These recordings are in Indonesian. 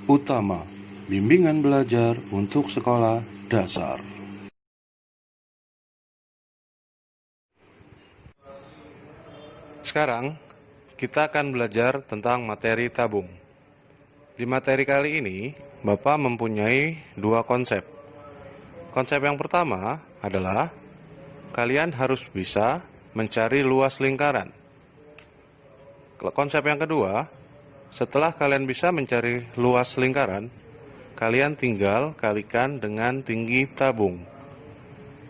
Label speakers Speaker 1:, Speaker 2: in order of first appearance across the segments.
Speaker 1: Utama, bimbingan belajar untuk sekolah dasar.
Speaker 2: Sekarang, kita akan belajar tentang materi tabung. Di materi kali ini, Bapak mempunyai dua konsep. Konsep yang pertama adalah kalian harus bisa mencari luas lingkaran. Konsep yang kedua, setelah kalian bisa mencari luas lingkaran, kalian tinggal kalikan dengan tinggi tabung.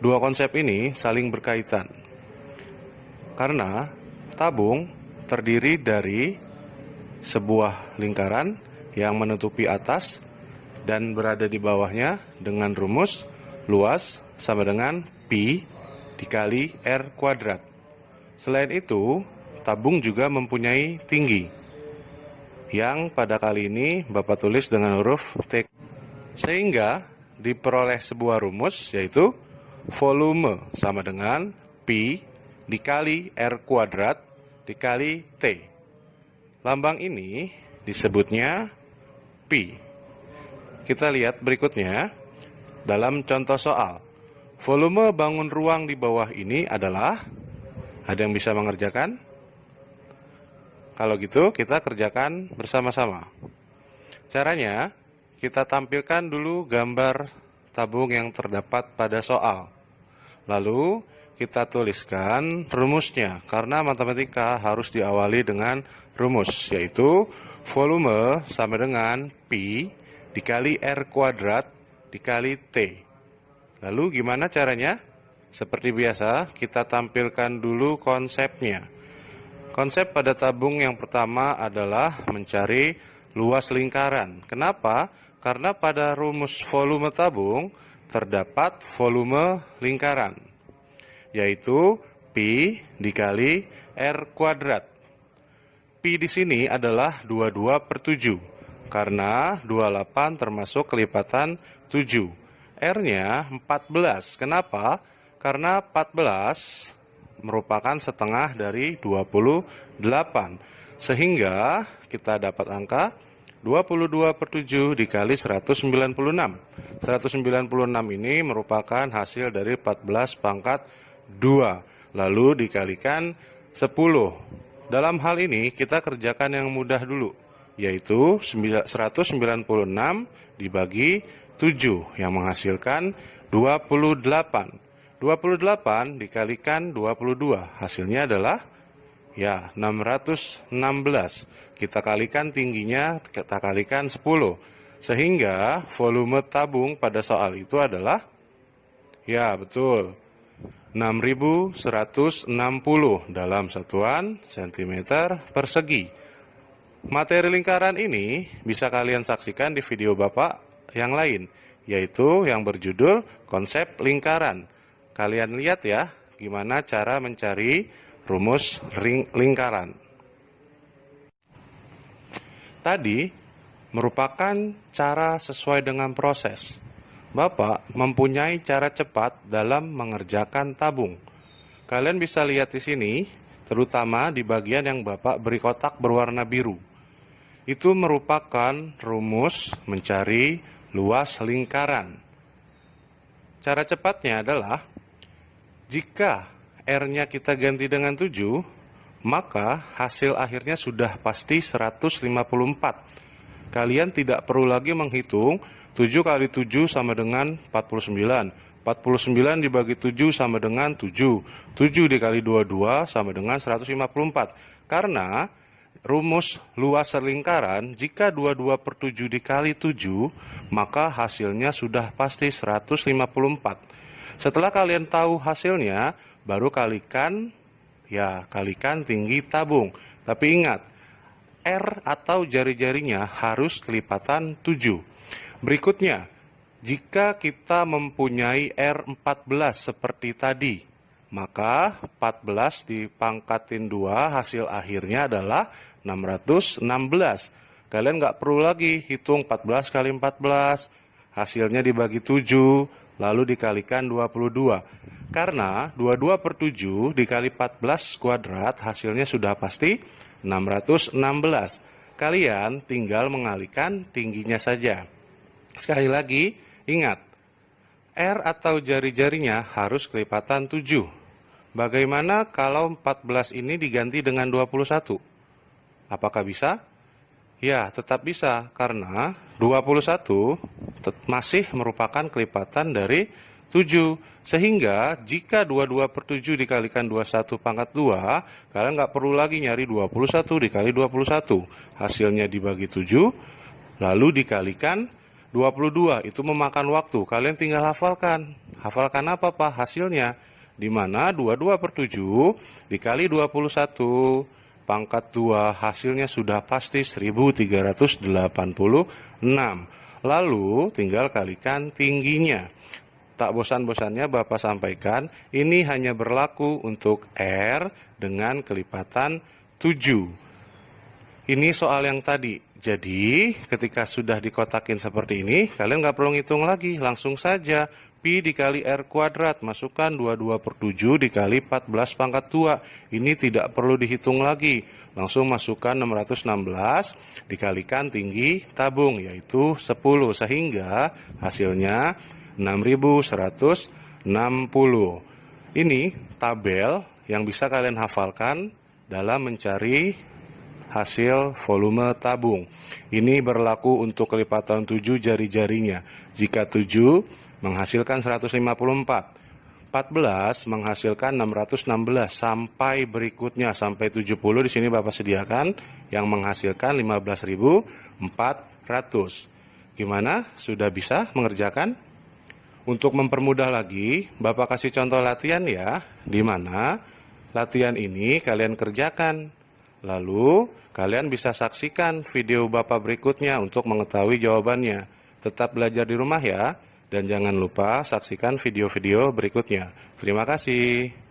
Speaker 2: Dua konsep ini saling berkaitan. Karena tabung terdiri dari sebuah lingkaran yang menutupi atas dan berada di bawahnya dengan rumus luas sama dengan pi dikali r kuadrat. Selain itu, tabung juga mempunyai tinggi yang pada kali ini Bapak tulis dengan huruf T. Sehingga diperoleh sebuah rumus yaitu volume sama dengan pi dikali r kuadrat dikali T. Lambang ini disebutnya pi. Kita lihat berikutnya dalam contoh soal. Volume bangun ruang di bawah ini adalah, ada yang bisa mengerjakan? Kalau gitu kita kerjakan bersama-sama. Caranya, kita tampilkan dulu gambar tabung yang terdapat pada soal. Lalu kita tuliskan rumusnya, karena matematika harus diawali dengan rumus, yaitu volume sama dengan pi dikali r kuadrat dikali T. Lalu gimana caranya? Seperti biasa, kita tampilkan dulu konsepnya. Konsep pada tabung yang pertama adalah mencari luas lingkaran. Kenapa? Karena pada rumus volume tabung terdapat volume lingkaran, yaitu pi dikali r kuadrat. Pi di sini adalah 22/7, karena 28 termasuk kelipatan 7. R-nya 14. Kenapa? Karena 14 merupakan setengah dari 28. Sehingga kita dapat angka 22/7 dikali 196. 196 ini merupakan hasil dari 14 pangkat 2. Lalu dikalikan 10. Dalam hal ini kita kerjakan yang mudah dulu, yaitu 196 dibagi 7 yang menghasilkan 28. 28 dikalikan 22, hasilnya adalah 616. Kita kalikan tingginya, kita kalikan 10. Sehingga volume tabung pada soal itu adalah, betul, 6160 dalam satuan cm persegi. Materi lingkaran ini bisa kalian saksikan di video Bapak yang lain, yaitu yang berjudul konsep lingkaran. Kalian lihat ya, gimana cara mencari rumus lingkaran. Tadi merupakan cara sesuai dengan proses. Bapak mempunyai cara cepat dalam mengerjakan tabung. Kalian bisa lihat di sini, terutama di bagian yang Bapak beri kotak berwarna biru. Itu merupakan rumus mencari luas lingkaran. Cara cepatnya adalah, jika R-nya kita ganti dengan 7, maka hasil akhirnya sudah pasti 154. Kalian tidak perlu lagi menghitung 7 kali 7 sama dengan 49. 49 dibagi 7 sama dengan 7. 7 dikali 22 sama dengan 154. Karena rumus luas lingkaran, jika 22/7 dikali 7, maka hasilnya sudah pasti 154. Setelah kalian tahu hasilnya, baru kalikan tinggi tabung. Tapi ingat, R atau jari-jarinya harus kelipatan 7. Berikutnya, jika kita mempunyai R14 seperti tadi, maka 14 dipangkatin 2, hasil akhirnya adalah 616. Kalian nggak perlu lagi hitung 14 kali 14, hasilnya dibagi 7, lalu dikalikan 22. Karena 22/7 dikali 14 kuadrat hasilnya sudah pasti 616. Kalian tinggal mengalihkan tingginya saja. Sekali lagi, ingat, R atau jari-jarinya harus kelipatan 7. Bagaimana kalau 14 ini diganti dengan 21? Apakah bisa? Ya, tetap bisa, karena 21 masih merupakan kelipatan dari 7. Sehingga jika 22/7 dikalikan 21 pangkat 2, kalian nggak perlu lagi nyari 21 dikali 21. Hasilnya dibagi 7, lalu dikalikan 22. Itu memakan waktu, kalian tinggal hafalkan. Hafalkan apa, Pak? Hasilnya, di mana 22/7 dikali 21 pangkat 2 hasilnya sudah pasti 1386. Lalu tinggal kalikan tingginya. Tak bosan-bosannya Bapak sampaikan, ini hanya berlaku untuk R dengan kelipatan 7. Ini soal yang tadi. Jadi ketika sudah dikotakin seperti ini, kalian nggak perlu ngitung lagi, langsung saja Pi dikali R kuadrat, masukkan 22/7 dikali 14 pangkat 2. Ini tidak perlu dihitung lagi, langsung masukkan 616 dikalikan tinggi tabung, yaitu 10, sehingga hasilnya 6160. Ini tabel yang bisa kalian hafalkan dalam mencari hasil volume tabung. Ini berlaku untuk kelipatan 7 jari-jarinya. Jika 7 menghasilkan 154, 14 menghasilkan 616, sampai berikutnya sampai 70 di sini Bapak sediakan yang menghasilkan 15.400. Gimana? Sudah bisa mengerjakan? Untuk mempermudah lagi, Bapak kasih contoh latihan ya, di mana latihan ini kalian kerjakan. Lalu kalian bisa saksikan video Bapak berikutnya untuk mengetahui jawabannya. Tetap belajar di rumah ya. Dan jangan lupa saksikan video-video berikutnya. Terima kasih.